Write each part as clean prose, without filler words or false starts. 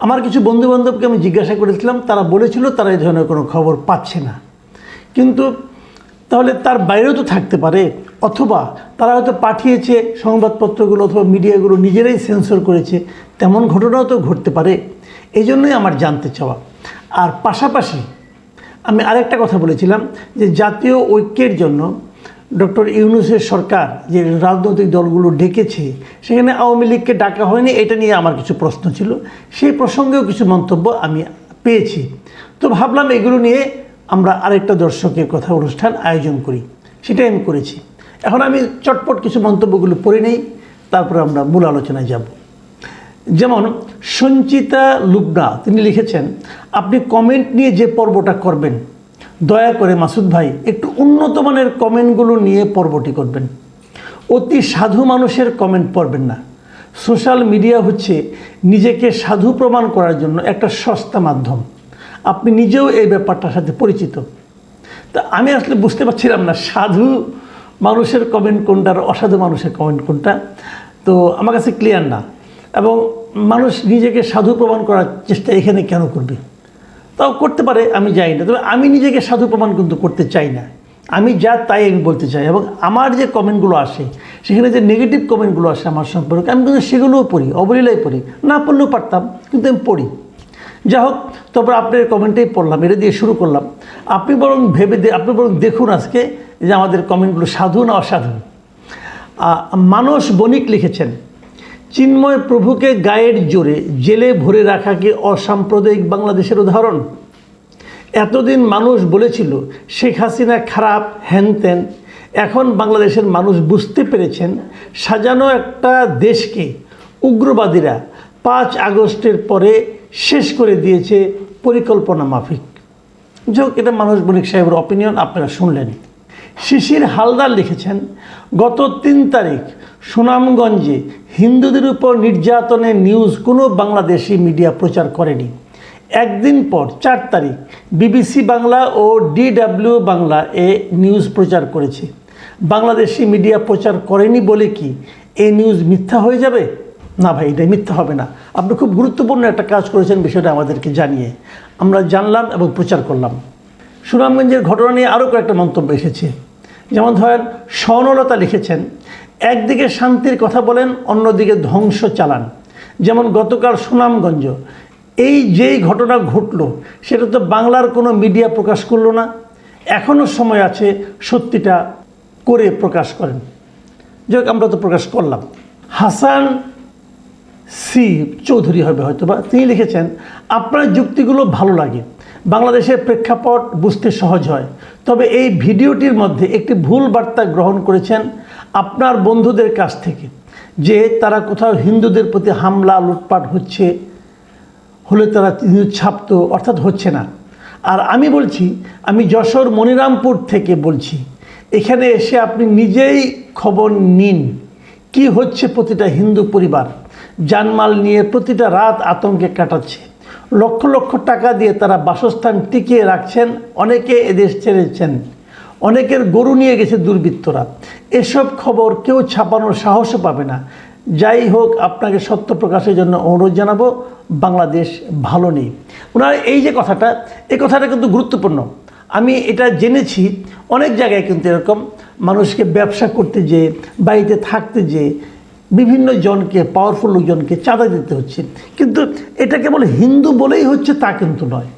আমার কিছু বন্ধুবান্ধবকে আমি জিজ্ঞাসা করেছিলাম, তারা বলেছিল তারা এই ধরনের কোনো খবর পাচ্ছে না। কিন্তু তাহলে তার বাইরেও তো থাকতে পারে, অথবা তারা হয়তো পাঠিয়েছে সংবাদপত্রগুলো অথবা মিডিয়াগুলো নিজেরাই সেন্সর করেছে, তেমন ঘটনাও তো ঘটতে পারে। এই জন্যই আমার জানতে চাওয়া। আর পাশাপাশি আমি আরেকটা কথা বলেছিলাম যে জাতীয় ঐক্যের জন্য ডক্টর ইউনূসের সরকার যে রাজনৈতিক দলগুলো ডেকেছে, সেখানে আওয়ামী লীগকে ডাকা হয়নি, এটা নিয়ে আমার কিছু প্রশ্ন ছিল। সেই প্রসঙ্গেও কিছু মন্তব্য আমি পেয়েছি। তো ভাবলাম এগুলো নিয়ে আমরা আরেকটা দর্শকের কথা অনুষ্ঠান আয়োজন করি, সেটাই আমি করেছি। এখন আমি চটপট কিছু মন্তব্যগুলো পড়ে নেই, তারপরে আমরা মূল আলোচনায় যাব। যেমন সঞ্চিতা লুবনা তিনি লিখেছেন, আপনি কমেন্ট নিয়ে যে পর্বটা করবেন, দয়া করে মাসুদ ভাই একটু উন্নত মানের কমেন্টগুলো নিয়ে পর্বটি করবেন। অতি সাধু মানুষের কমেন্ট পড়বেন না। সোশ্যাল মিডিয়া হচ্ছে নিজেকে সাধু প্রমাণ করার জন্য একটা সস্তা মাধ্যম। আপনি নিজেও এই ব্যাপারটার সাথে পরিচিত। তা আমি আসলে বুঝতে পারছিলাম না সাধু মানুষের কমেন্ট কোনটা আর অসাধু মানুষের কমেন্ট কোনটা। তো আমার কাছে ক্লিয়ার না, এবং মানুষ নিজেকে সাধু প্রমাণ করার চেষ্টা এখানে কেন করবে? তাও করতে পারে, আমি জানি না। তবে আমি নিজেকে সাধু প্রমাণ কিন্তু করতে চাই না। আমি যা তাই আমি বলতে চাই, এবং আমার যে কমেন্টগুলো আসে, সেখানে যে নেগেটিভ কমেন্টগুলো আসে আমার সম্পর্কে, আমি কিন্তু সেগুলোও পড়ি, অবলীলাই পড়ি। না পড়লেও পারতাম, কিন্তু আমি পড়ি। যা হোক, তারপর আপনার কমেন্টেই পড়লাম, এটা দিয়ে শুরু করলাম। আপনি বরং দেখুন আজকে যে আমাদের কমেন্টগুলো সাধু না অসাধু। মানস বণিক লিখেছেন, চিন্ময় প্রভুকে গায়ের জোরে জেলে ভরে রাখাকে অসাম্প্রদায়িক বাংলাদেশের উদাহরণ। এতদিন মানুষ বলেছিল শেখ হাসিনা খারাপ, হ্যানত্যান। এখন বাংলাদেশের মানুষ বুঝতে পেরেছেন সাজানো একটা দেশকে উগ্রবাদীরা 5 আগস্টের পরে শেষ করে দিয়েছে পরিকল্পনা মাফিক। যাক, এটা মানস বণিক সাহেবের অপিনিয়ন, আপনারা শুনলেন। শিশির হালদার লিখেছেন, গত 3 তারিখ সুনামগঞ্জে হিন্দুদের উপর নির্যাতনের নিউজ কোনো বাংলাদেশি মিডিয়া প্রচার করেনি। একদিন পর 4 তারিখ বিবিসি বাংলা ও DW বাংলা নিউজ প্রচার করেছে। বাংলাদেশি মিডিয়া প্রচার করেনি বলে কি এই নিউজ মিথ্যা হয়ে যাবে? না ভাই, এটা মিথ্যা হবে না। আপনি খুব গুরুত্বপূর্ণ একটা কাজ করেছেন, বিষয়টা আমাদেরকে জানিয়ে আমরা জানলাম এবং প্রচার করলাম। সুনামগঞ্জের ঘটনা নিয়ে আরও কয়েকটা মন্তব্য এসেছে। যেমন ধরেন, স্বর্ণলতা লিখেছেন, একদিকে শান্তির কথা বলেন, অন্যদিকে ধ্বংস চালান। যেমন গতকাল সুনামগঞ্জ যেই ঘটনা ঘটলো, সেটা তো বাংলার কোনো মিডিয়া প্রকাশ করলো না। এখনও সময় আছে, সত্যিটা করে প্রকাশ করেন। যাই হোক, আমরা তো প্রকাশ করলাম। হাসান সি চৌধুরী হবে হয়তোবা, তিনি লিখেছেন, আপনার যুক্তিগুলো ভালো লাগে, বাংলাদেশের প্রেক্ষাপট বুঝতে সহজ হয়। তবে এই ভিডিওটির মধ্যে একটি ভুল বার্তা গ্রহণ করেছেন আপনার বন্ধুদের কাছ থেকে, যে তারা কোথাও হিন্দুদের প্রতি হামলা লুটপাট হলে তারা ছাপতো, অর্থাৎ হচ্ছে না। আর আমি বলছি, আমি যশোর মনিরামপুর থেকে বলছি, এখানে এসে আপনি নিজেই খবর নিন কি হচ্ছে। প্রতিটা হিন্দু পরিবার জানমাল নিয়ে প্রতিটা রাত আতঙ্কে কাটাচ্ছে। লক্ষ লক্ষ টাকা দিয়ে তারা বাসস্থান টিকিয়ে রাখছেন। অনেকে এদেশ ছেড়েছেন, অনেকের গরু নিয়ে গেছে দুর্বৃত্তরা। এসব খবর কেউ ছাপানোর সাহসও পাবে না। যাই হোক, আপনাকে সত্য প্রকাশের জন্য অনুরোধ জানাবো, বাংলাদেশ ভালো নেই। ওনার এই যে কথাটা, এই কথাটা কিন্তু গুরুত্বপূর্ণ। আমি এটা জেনেছি অনেক জায়গায় কিন্তু এরকম মানুষকে ব্যবসা করতে যেয়ে, বাড়িতে থাকতে যেয়ে বিভিন্ন জনকে, পাওয়ারফুল লোকজনকে চাঁদা দিতে হচ্ছে। কিন্তু এটা কেবল হিন্দু বলেই হচ্ছে তা কিন্তু নয়,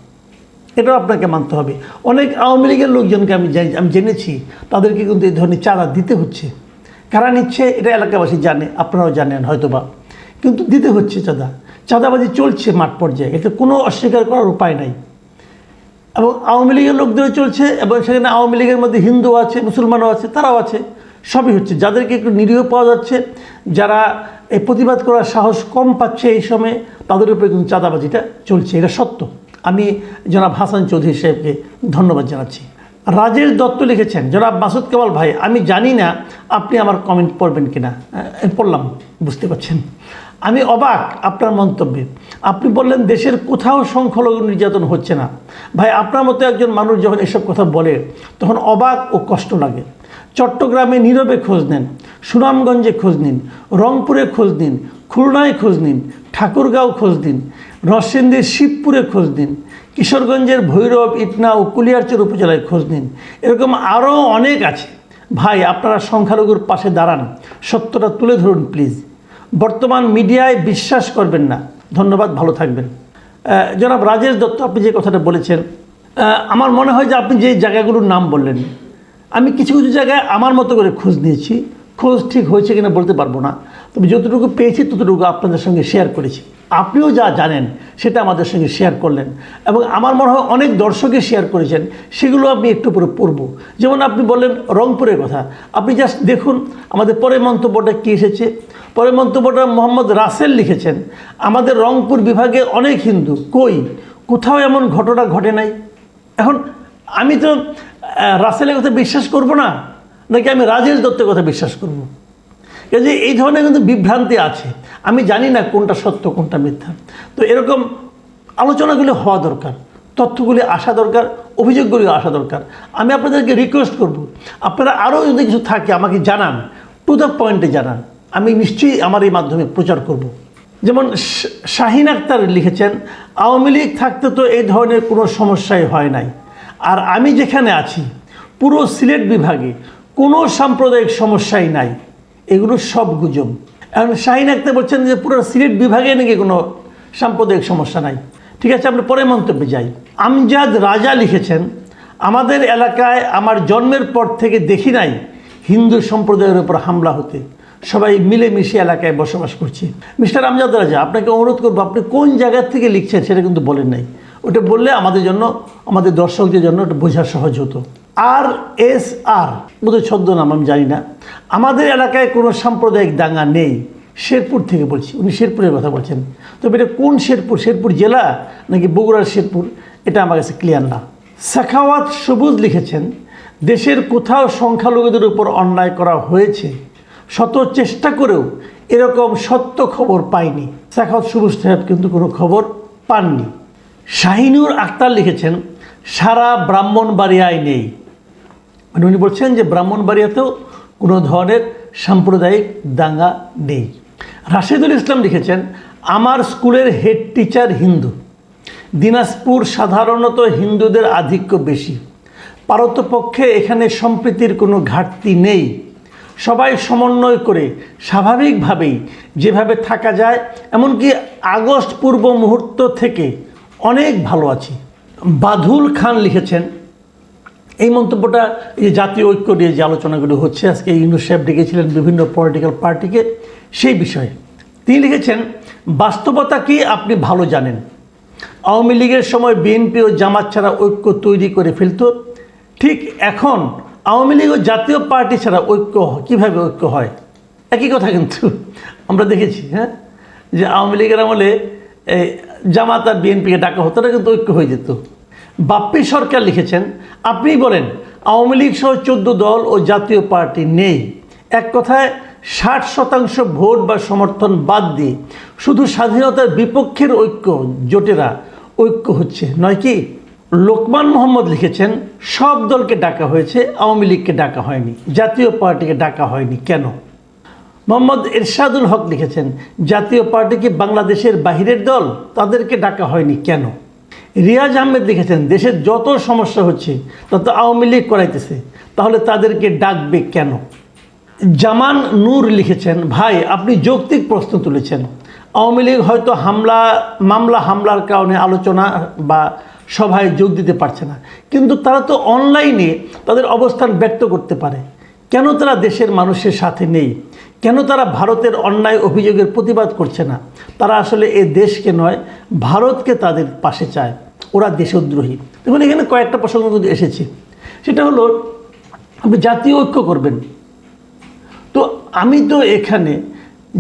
এটাও আপনাকে মানতে হবে। অনেক আওয়ামী লীগের লোকজনকে আমি জেনেছি, তাদেরকে কিন্তু এই ধরনের চাঁদা দিতে হচ্ছে। কারা নিচ্ছে এটা এলাকাবাসী জানে, আপনারাও জানেন হয়তোবা, কিন্তু দিতে হচ্ছে চাঁদাবাজি চলছে মাঠ পর্যায়ে, এটা কোনো অস্বীকার করার উপায় নাই। এবং আওয়ামী লীগের লোকদেরও চলছে, এবং সেখানে আওয়ামী লীগের মধ্যে হিন্দু আছে, মুসলমানও আছে, তারাও আছে, সবই হচ্ছে। যাদেরকে একটু নিরীহ পাওয়া যাচ্ছে, যারা এই প্রতিবাদ করার সাহস কম পাচ্ছে এই সময়ে, তাদের উপরে কিন্তু চাঁদাবাজিটা চলছে, এটা সত্য। আমি জনাব হাসান চৌধুরী সাহেবকে ধন্যবাদ জানাচ্ছি। রাজেশ দত্ত লিখেছেন, জনাব মাসুদ কামাল ভাই, আমি জানি না আপনি আমার কমেন্ট পড়বেন কিনা, পড়লাম, বুঝতে পারছেন। আমি অবাক আপনার মন্তব্যে। আপনি বললেন দেশের কোথাও সংখ্যালঘু নির্যাতন হচ্ছে না। ভাই, আপনার মতো একজন মানুষ যখন এসব কথা বলে, তখন অবাক ও কষ্ট লাগে। চট্টগ্রামে নীরবে খোঁজ নেন, সুনামগঞ্জে খোঁজ নিন, রংপুরে খোঁজ নিন, খুলনায় খোঁজ নিন, ঠাকুরগাঁও খোঁজ নিন, নরসিংদীর শিবপুরে খোঁজ নিন, কিশোরগঞ্জের ভৈরব, ইটনা ও কুলিয়ারচর উপজেলায় খোঁজ নিন। এরকম আরও অনেক আছে। ভাই, আপনারা সংখ্যালঘুর পাশে দাঁড়ান, সত্যটা তুলে ধরুন প্লিজ। বর্তমান মিডিয়ায় বিশ্বাস করবেন না। ধন্যবাদ, ভালো থাকবেন। জনাব রাজেশ দত্ত, আপনি যে কথাটা বলেছেন, আমার মনে হয় যে আপনি যে জায়গাগুলোর নাম বললেন, আমি কিছু কিছু জায়গায় আমার মতো করে খোঁজ নিয়েছি। খোঁজ ঠিক হয়েছে কিনা বলতে পারবো না, তবে যতটুকু পেয়েছি ততটুকু আপনাদের সঙ্গে শেয়ার করেছি। আপনিও যা জানেন সেটা আমাদের সঙ্গে শেয়ার করলেন, এবং আমার মনে হয় অনেক দর্শকই শেয়ার করেছেন, সেগুলো আমি একটু পরে পড়ব। যেমন আপনি বললেন রংপুরের কথা, আপনি জাস্ট দেখুন আমাদের পরের মন্তব্যটা কী এসেছে। পরের মন্তব্যটা মোহাম্মদ রাসেল লিখেছেন, আমাদের রংপুর বিভাগে অনেক হিন্দু, কোথাও এমন ঘটনা ঘটে নাই। এখন আমি তো রাসেলের কথা বিশ্বাস করব না, নাকি আমি রাজেশ দত্তের কথা বিশ্বাস করব? কাজে এই ধরনের কিন্তু বিভ্রান্তি আছে। আমি জানি না কোনটা সত্য কোনটা মিথ্যা। তো এরকম আলোচনাগুলি হওয়া দরকার, তথ্যগুলি আসা দরকার, অভিযোগগুলি আসা দরকার। আমি আপনাদেরকে রিকোয়েস্ট করব, আপনারা আরও যদি কিছু থাকে আমাকে জানান, টু দ্য পয়েন্টে জানান, আমি নিশ্চয়ই আমার এই মাধ্যমে প্রচার করব। যেমন শাহিন আক্তার লিখেছেন, আওয়ামী লীগ থাকতে তো এই ধরনের কোনো সমস্যাই হয় নাই, আর আমি যেখানে আছি পুরো সিলেট বিভাগে কোনো সাম্প্রদায়িক সমস্যাই নাই। এগুলো সব গুজব। এখন শাহিন আক্তার বলছেন যে পুরো সিলেট বিভাগে নাকি কোনো সাম্প্রদায়িক সমস্যা নাই। ঠিক আছে, আমরা পরে মন্তব্যে যাই। আমজাদ রাজা লিখেছেন, আমাদের এলাকায় আমার জন্মের পর থেকে দেখি নাই হিন্দু সম্প্রদায়ের উপর হামলা হতে, সবাই মিলেমিশে এলাকায় বসবাস করছে। মিস্টার আমজাদ রাজা, আপনাকে অনুরোধ করবো, আপনি কোন জায়গার থেকে লিখছেন সেটা কিন্তু বলেন নাই। ওটা বললে আমাদের জন্য, আমাদের দর্শকদের জন্য ওটা বোঝা সহজ হতো। RSR বোধহয় ছদ্মনাম, আমি জানি না। আমাদের এলাকায় কোনো সাম্প্রদায়িক দাঙ্গা নেই, শেরপুর থেকে বলছি। উনি শেরপুরের কথা বলছেন, তবে এটা কোন শেরপুর, শেরপুর জেলা নাকি বগুড়ার শেরপুর, এটা আমার কাছে ক্লিয়ার না। সাখাওয়াত সবুজ লিখেছেন, দেশের কোথাও সংখ্যালঘুদের উপর অন্যায় করা হয়েছে, শত চেষ্টা করেও এরকম সত্য খবর পাইনি। সাখাওয়াত সবুজ সাহেব কিন্তু কোনো খবর পাননি। শাহিনুর আক্তার লিখেছেন, সারা ব্রাহ্মণবাড়িয়ায় নেই। মানে উনি বলছেন যে ব্রাহ্মণবাড়িয়াতেও কোনো ধরনের সাম্প্রদায়িক দাঙ্গা নেই। রাশেদুল ইসলাম লিখেছেন, আমার স্কুলের হেড টিচার হিন্দু। দিনাজপুর সাধারণত হিন্দুদের আধিক্য বেশি, পারতপক্ষে এখানে সম্প্রীতির কোনো ঘাটতি নেই। সবাই সমন্বয় করে স্বাভাবিকভাবেই যেভাবে থাকা যায়, এমনকি আগস্ট পূর্ব মুহূর্ত থেকে অনেক ভালো আছি। বাদুল খান লিখেছেন, এই মন্তব্যটা এই জাতীয় ঐক্য নিয়ে যে আলোচনাগুলো হচ্ছে, আজকে ইউনূস সাহেব ডেকেছিলেন বিভিন্ন পলিটিক্যাল পার্টিকে, সেই বিষয়ে তিনি লিখেছেন, বাস্তবতা কি আপনি ভালো জানেন। আওয়ামী লীগের সময় বিএনপি ও জামাত ছাড়া ঐক্য তৈরি করে ফেলত, ঠিক এখন আওয়ামী লীগ ও জাতীয় পার্টি ছাড়া ঐক্য কীভাবে ঐক্য হয়? একই কথা কিন্তু আমরা দেখেছি, হ্যাঁ, যে আওয়ামী লীগের আমলে জামাত আর বিএনপিকে ডাকা হতো না, কিন্তু ঐক্য হয়ে যেত। বাপ্পি সরকার লিখেছেন, আপনিই বলেন আওয়ামী লীগ সহ 14 দল ও জাতীয় পার্টি নেই। এক কথায় 60% ভোট বা সমর্থন বাদ দিয়ে শুধু স্বাধীনতার বিপক্ষের ঐক্য জোটেরা ঐক্য হচ্ছে, নয় কি? লোকমান মোহাম্মদ লিখেছেন, সব দলকে ডাকা হয়েছে, আওয়ামী লীগকে ডাকা হয়নি, জাতীয় পার্টিকে ডাকা হয়নি, কেন? মোহাম্মদ এরশাদুল হক লিখেছেন, জাতীয় পার্টি কি বাংলাদেশের বাহিরের দল, তাদেরকে ডাকা হয়নি, কেন? রিয়াজ আহমেদ লিখেছেন, দেশের যত সমস্যা হচ্ছে তত আওয়ামী লীগ করাইতেছে, তাহলে তাদেরকে ডাকবে কেন? জামান নূর লিখেছেন, ভাই আপনি যৌক্তিক প্রশ্ন তুলেছেন। আওয়ামী লীগ হয়তো হামলার কারণে আলোচনা বা সভায় যোগ দিতে পারছে না, কিন্তু তারা তো অনলাইনে তাদের অবস্থান ব্যক্ত করতে পারে। কেন তারা দেশের মানুষের সাথে নেই? কেন তারা ভারতের অন্যায় অভিযোগের প্রতিবাদ করছে না? তারা আসলে এ দেশকে নয়, ভারতকে তাদের পাশে চায়। ওরা দেশদ্রোহী। দেখুন, এখানে কয়েকটা প্রসঙ্গ কিন্তু এসেছে। সেটা হলো, আপনি জাতীয় ঐক্য করবেন, তো আমি তো এখানে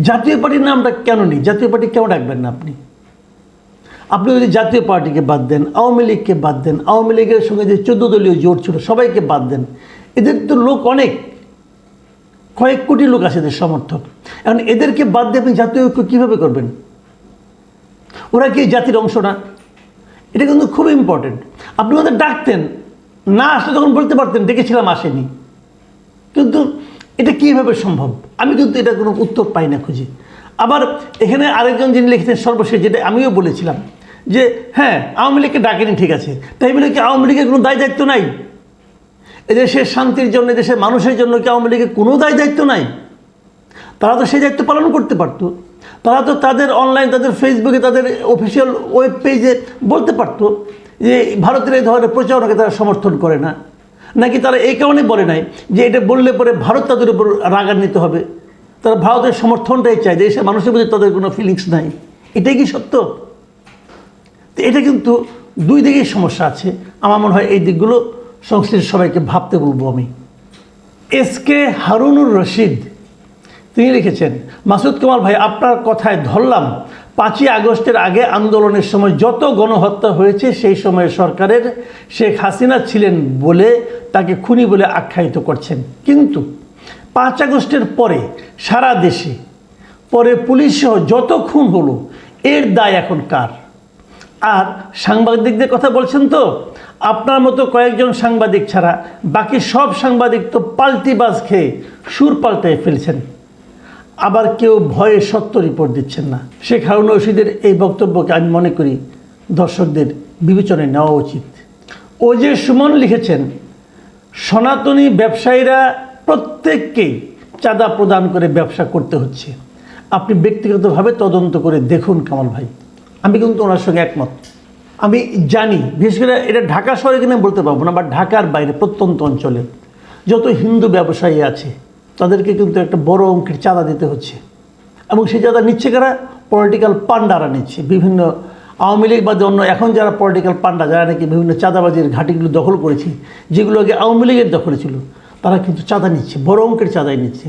জাতীয় পার্টির নামটা কেন নিই? জাতীয় পার্টি কেন ডাকবেন না আপনি? আপনি যদি জাতীয় পার্টিকে বাদ দেন, আওয়ামী লীগকে বাদ দেন, আওয়ামী লীগের সঙ্গে যে 14 দলীয় জোট ছিল সবাইকে বাদ দেন, এদের তো লোক অনেক, কয়েক কোটি লোক আছে এদের সমর্থক। এখন এদেরকে বাদ দিয়ে আপনি জাতীয় ঐক্য কীভাবে করবেন? ওরা কি জাতির অংশ না? এটা কিন্তু খুব ইম্পর্টেন্ট। আপনি ওদের ডাকতেন, না আসলে তখন বলতে পারতেন ডেকেছিলাম, আসেনি। কিন্তু এটা কীভাবে সম্ভব? আমি কিন্তু এটা কোনো উত্তর পাই না খুঁজে। আবার এখানে আরেকজন যিনি লিখেছেন সর্বশেষ, যেটা আমিও বলেছিলাম যে হ্যাঁ আওয়ামী লীগকে ডাকেনি ঠিক আছে, তাই বলে কি আওয়ামী লীগের কোনো দায় দায়িত্ব নাই? এদেশের শান্তির জন্য, এদেশের মানুষের জন্য কি আওয়ামী লীগের কোনো দায় দায়িত্ব নাই? তারা তো সেই দায়িত্ব পালন করতে পারতো। তারা তো তাদের অনলাইন, তাদের ফেসবুকে, তাদের অফিসিয়াল ওয়েব পেজে বলতে পারতো যে ভারতের এই ধরনের প্রচারণাকে তারা সমর্থন করে না। নাকি তারা এই কারণে বলে নাই যে এটা বললে পরে ভারত তাদের উপর রাগান্বিত হবে? তারা ভারতের সমর্থনটাই চায়, যে এসে মানুষের প্রতি তাদের কোনো ফিলিংস নাই। এটাই কি সত্য? তো এটা কিন্তু দুই দিকেই সমস্যা আছে। আমার মনে হয় এই দিকগুলো সংশ্লিষ্ট সবাইকে ভাবতে বলবো আমি। এসকে হারুনুর রশিদ তিনি লিখেছেন, মাসুদ কামাল ভাই, আপনার কথায় ধরলাম 5ই আগস্টের আগে আন্দোলনের সময় যত গণহত্যা হয়েছে সেই সময় সরকারের শেখ হাসিনা ছিলেন বলে তাকে খুনি বলে আখ্যায়িত করছেন, কিন্তু 5 আগস্টের পরে সারা দেশে পরে পুলিশ সহ যত খুন হলো এর দায় এখন কার? আর সাংবাদিকদের কথা বলছেন তো, আপনার মতো কয়েকজন সাংবাদিক ছাড়া বাকি সব সাংবাদিক তো পাল্টিবাজ খেয়ে সুর পাল্টায় ফেলছেন। আবার কেউ ভয়ে সত্য রিপোর্ট দিচ্ছেন না। শেখ হারুনুর রশিদের এই বক্তব্যকে আমি মনে করি দর্শকদের বিবেচনায় নেওয়া উচিত। ও যে সুমন লিখেছেন, সনাতনী ব্যবসায়ীরা প্রত্যেককেই চাঁদা প্রদান করে ব্যবসা করতে হচ্ছে। আপনি ব্যক্তিগতভাবে তদন্ত করে দেখুন কামাল ভাই। আমি কিন্তু ওনার সঙ্গে একমত। আমি জানি, বিশেষ করে এটা ঢাকা শহরে কিনে বলতে পারবো না, বা ঢাকার বাইরে প্রত্যন্ত অঞ্চলে যত হিন্দু ব্যবসায়ী আছে তাদেরকে কিন্তু একটা বড় অঙ্কের চাঁদা দিতে হচ্ছে। এবং সেই চাঁদা নিচ্ছে কারা? পলিটিক্যাল পান্ডারা নিচ্ছে। বিভিন্ন আওয়ামী লীগ বা অন্য এখন যারা পলিটিক্যাল পান্ডা, যারা নাকি বিভিন্ন চাঁদাবাজির ঘাঁটিগুলো দখল করেছে, যেগুলো আগে আওয়ামী লীগের দখলে ছিল, তারা কিন্তু চাঁদা নিচ্ছে, বড় অঙ্কের চাঁদাই নিচ্ছে।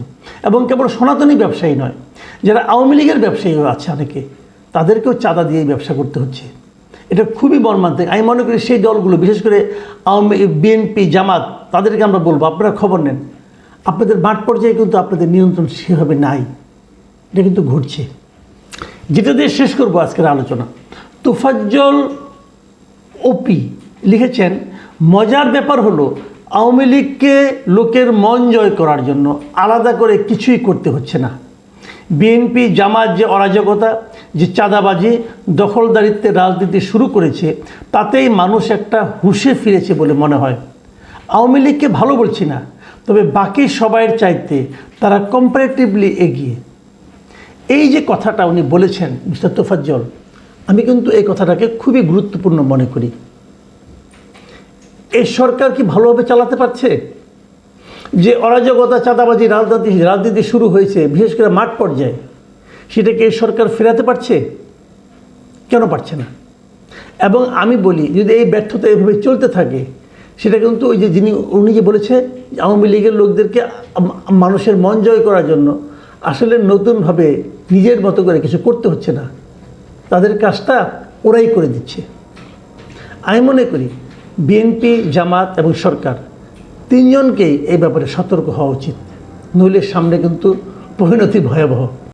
এবং কেবল সনাতনী ব্যবসায়ী নয়, যারা আওয়ামী লীগের ব্যবসায়ীও আছে অনেকে, তাদেরকেও চাঁদা দিয়ে ব্যবসা করতে হচ্ছে। এটা খুবই মর্মান্তিক। আমি মনে করি সেই দলগুলো, বিশেষ করে বিএনপি, জামাত, তাদেরকে আমরা বলবো আপনারা খবর নেন। আপনাদের মাঠ পর্যায়ে কিন্তু আপনাদের নিয়ন্ত্রণ সেভাবে নাই। এটা কিন্তু ঘটছে। যেটা দিয়ে শেষ করবো আজকের আলোচনা, তোফাজ্জল ওপি লিখেছেন, মজার ব্যাপার হলো আওয়ামী লীগকে লোকের মন জয় করার জন্য আলাদা করে কিছুই করতে হচ্ছে না। বিএনপি জামাত যে অরাজকতা, যে চাঁদাবাজি, দখলদারিত্বের রাজনীতি শুরু করেছে, তাতেই মানুষ একটা হুঁশে ফিরেছে বলে মনে হয়। আওয়ামী লীগকে ভালো বলছি না, তবে বাকি সবাইয়ের চাইতে তারা কম্পারেটিভলি এগিয়ে। এই যে কথাটা উনি বলেছেন মিস্টার তোফাজ্জল, আমি কিন্তু এই কথাটাকে খুবই গুরুত্বপূর্ণ মনে করি। এই সরকার কি ভালোভাবে চালাতে পারছে? যে অরাজকতা, চাঁদাবাজি, রাজনীতি শুরু হয়েছে বিশেষ করে মাঠ পর্যায়ে, সেটাকে এই সরকার ফেরাতে পারছে? কেন পারছে না? এবং আমি বলি, যদি এই ব্যর্থতা এভাবে চলতে থাকে, সেটা কিন্তু ওই যে উনি যে বলেছে আওয়ামী লীগের লোকদেরকে মানুষের মন জয় করার জন্য আসলে নতুনভাবে নিজের মতো করে কিছু করতে হচ্ছে না, তাদের কাজটা ওরাই করে দিচ্ছে। আমি মনে করি বিএনপি, জামাত এবং সরকার তিনজনকেই এই ব্যাপারে সতর্ক হওয়া উচিত, নইলে সামনে কিন্তু পরিণতি ভয়াবহ।